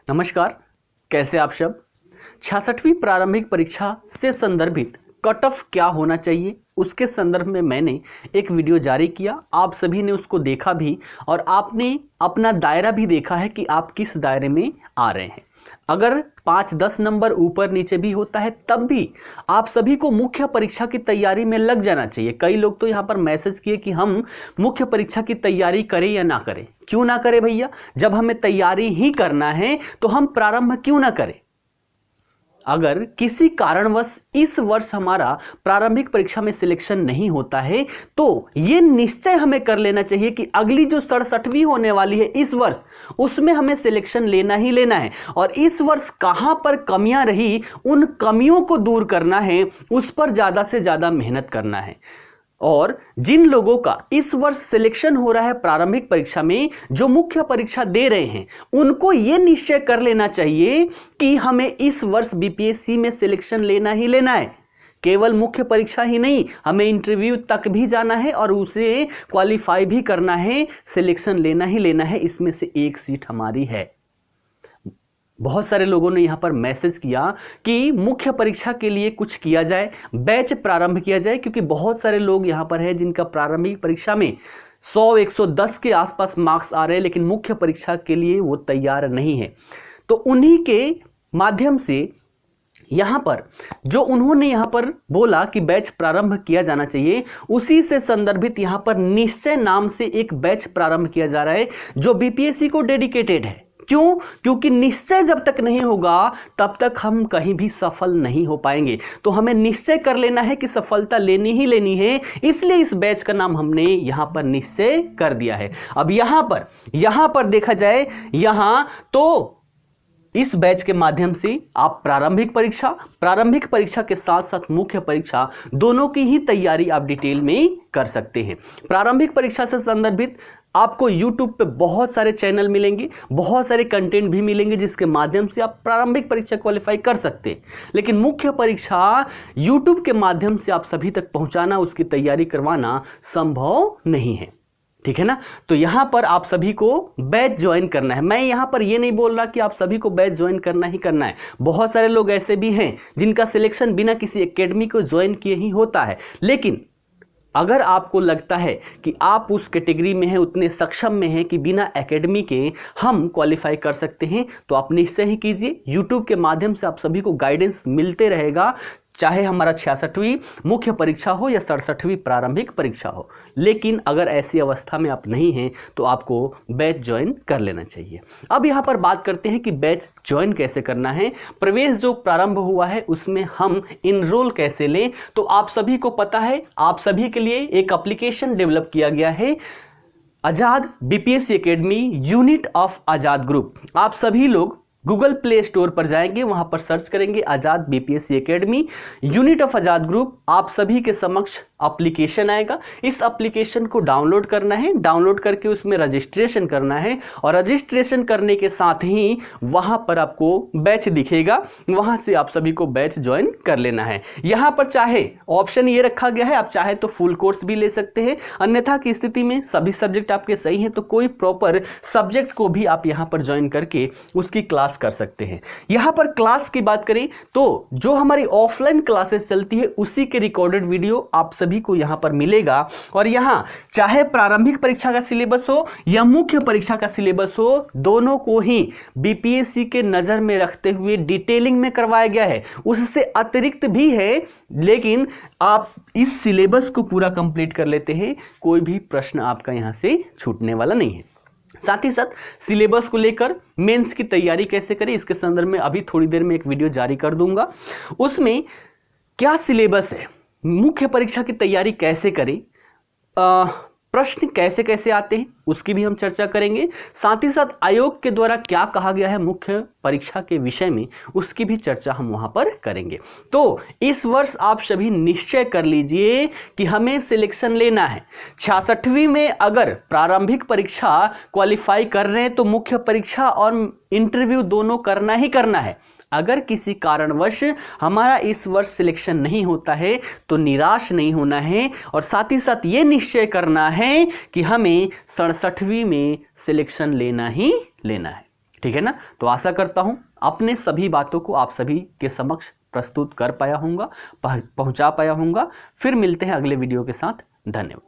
नमस्कार, कैसे आप सब। 66वीं प्रारंभिक परीक्षा से संदर्भित कट ऑफ क्या होना चाहिए उसके संदर्भ में मैंने एक वीडियो जारी किया। आप सभी ने उसको देखा भी और आपने अपना दायरा भी देखा है कि आप किस दायरे में आ रहे हैं। अगर 5-10 नंबर ऊपर नीचे भी होता है तब भी आप सभी को मुख्य परीक्षा की तैयारी में लग जाना चाहिए। कई लोग तो यहाँ पर मैसेज किए कि हम मुख्य परीक्षा की तैयारी करें या ना करें। क्यों ना करें भैया, जब हमें तैयारी ही करना है तो हम प्रारंभ क्यों ना करें। अगर किसी कारणवश इस वर्ष हमारा प्रारंभिक परीक्षा में सिलेक्शन नहीं होता है तो यह निश्चय हमें कर लेना चाहिए कि अगली जो 67वीं होने वाली है इस वर्ष, उसमें हमें सिलेक्शन लेना ही लेना है। और इस वर्ष कहां पर कमियां रही, उन कमियों को दूर करना है, उस पर ज्यादा से ज्यादा मेहनत करना है। और जिन लोगों का इस वर्ष सिलेक्शन हो रहा है प्रारंभिक परीक्षा में, जो मुख्य परीक्षा दे रहे हैं, उनको यह निश्चय कर लेना चाहिए कि हमें इस वर्ष बीपीएससी में सिलेक्शन लेना ही लेना है। केवल मुख्य परीक्षा ही नहीं, हमें इंटरव्यू तक भी जाना है और उसे क्वालिफाई भी करना है। सिलेक्शन लेना ही लेना है, इसमें से एक सीट हमारी है। बहुत सारे लोगों ने यहाँ पर मैसेज किया कि मुख्य परीक्षा के लिए कुछ किया जाए, बैच प्रारंभ किया जाए, क्योंकि बहुत सारे लोग यहाँ पर हैं जिनका प्रारंभिक परीक्षा में 100-110 के आसपास मार्क्स आ रहे हैं, लेकिन मुख्य परीक्षा के लिए वो तैयार नहीं है। तो उन्हीं के माध्यम से यहाँ पर जो उन्होंने यहाँ पर बोला कि बैच प्रारंभ किया जाना चाहिए, उसी से संदर्भित यहाँ पर निश्चय नाम से एक बैच प्रारंभ किया जा रहा है जो बीपीएससी को डेडिकेटेड है। क्यों? क्योंकि निश्चय जब तक नहीं होगा तब तक हम कहीं भी सफल नहीं हो पाएंगे। तो हमें निश्चय कर लेना है कि सफलता लेनी ही लेनी है, इसलिए इस बैच का नाम हमने यहां पर निश्चय कर दिया है। अब यहां पर देखा जाए, यहां तो इस बैच के माध्यम से आप प्रारंभिक परीक्षा के साथ साथ मुख्य परीक्षा दोनों की ही तैयारी आप डिटेल में कर सकते हैं। प्रारंभिक परीक्षा से संदर्भित आपको YouTube पे बहुत सारे चैनल मिलेंगे, बहुत सारे कंटेंट भी मिलेंगे जिसके माध्यम से आप प्रारंभिक परीक्षा क्वालिफाई कर सकते हैं। लेकिन मुख्य परीक्षा YouTube के माध्यम से आप सभी तक पहुंचाना, उसकी तैयारी करवाना संभव नहीं है। ठीक है ना। तो यहां पर आप सभी को बैच ज्वाइन करना है। मैं यहां पर यह नहीं बोल रहा कि आप सभी को बैच ज्वाइन करना ही करना है। बहुत सारे लोग ऐसे भी हैं जिनका सिलेक्शन बिना किसी एकेडमी को ज्वाइन किए ही होता है। लेकिन अगर आपको लगता है कि आप उस कैटेगरी में हैं, उतने सक्षम में हैं कि बिना एकेडमी के हम क्वालिफाई कर सकते हैं, तो आप निश्चय ही कीजिए। यूट्यूब के माध्यम से आप सभी को गाइडेंस मिलते रहेगा, चाहे हमारा 66वीं मुख्य परीक्षा हो या 67वीं प्रारंभिक परीक्षा हो। लेकिन अगर ऐसी अवस्था में आप नहीं हैं तो आपको बैच ज्वाइन कर लेना चाहिए। अब यहाँ पर बात करते हैं कि बैच ज्वाइन कैसे करना है। प्रवेश जो प्रारंभ हुआ है उसमें हम इनरोल कैसे लें, तो आप सभी को पता है, आप सभी के लिए एक एप्लीकेशन डेवलप किया गया है, Azad BPSC academy unit of Azad group. आप सभी लोग गूगल प्ले स्टोर पर जाएंगे, वहां पर सर्च करेंगे Azad BPSC academy unit of Azad group. आप सभी के समक्ष एप्लीकेशन आएगा। इस एप्लीकेशन को डाउनलोड करना है, डाउनलोड करके उसमें रजिस्ट्रेशन करना है और रजिस्ट्रेशन करने के साथ ही वहां पर आपको बैच दिखेगा, वहां से आप सभी को बैच ज्वाइन कर लेना है। यहां पर चाहे ऑप्शन ये रखा गया है, आप चाहे तो फुल कोर्स भी ले सकते हैं, अन्यथा की स्थिति में सभी सब्जेक्ट आपके सही हैं तो कोई प्रॉपर सब्जेक्ट को भी आप यहां पर ज्वाइन करके उसकी क्लास कर सकते हैं। यहां पर क्लास की बात करें तो जो हमारी ऑफलाइन क्लासेस चलती है उसी के रिकॉर्डेड वीडियो आप सभी को यहां पर मिलेगा। और यहां चाहे प्रारंभिक परीक्षा का सिलेबस हो या मुख्य परीक्षा का सिलेबस हो, दोनों को ही बीपीएससी के नजर में रखते हुए डिटेलिंग में करवाया गया है। उससे अतिरिक्त भी है, लेकिन आप इस सिलेबस को पूरा कंप्लीट कर लेते हैं, कोई भी प्रश्न आपका यहां से छूटने वाला नहीं है। साथ ही साथ सिलेबस को लेकर मेंस की तैयारी कैसे करें, इसके संदर्भ में अभी थोड़ी देर में एक वीडियो जारी कर दूंगा। उसमें क्या सिलेबस है, मुख्य परीक्षा की तैयारी कैसे करें, प्रश्न कैसे कैसे आते हैं, उसकी भी हम चर्चा करेंगे। साथ ही साथ आयोग के द्वारा क्या कहा गया है मुख्य परीक्षा के विषय में, उसकी भी चर्चा हम वहां पर करेंगे। तो इस वर्ष आप सभी निश्चय कर लीजिए कि हमें सिलेक्शन लेना है। 66वीं में अगर प्रारंभिक परीक्षा क्वालिफाई कर रहे हैं तो मुख्य परीक्षा और इंटरव्यू दोनों करना ही करना है। अगर किसी कारणवश हमारा इस वर्ष सिलेक्शन नहीं होता है तो निराश नहीं होना है और साथ ही साथ ये निश्चय करना है कि हमें 67वीं में सिलेक्शन लेना ही लेना है। ठीक है ना। तो आशा करता हूं अपने सभी बातों को आप सभी के समक्ष प्रस्तुत कर पाया हूँगा, पहुंचा पाया हूँगा। फिर मिलते हैं अगले वीडियो के साथ। धन्यवाद।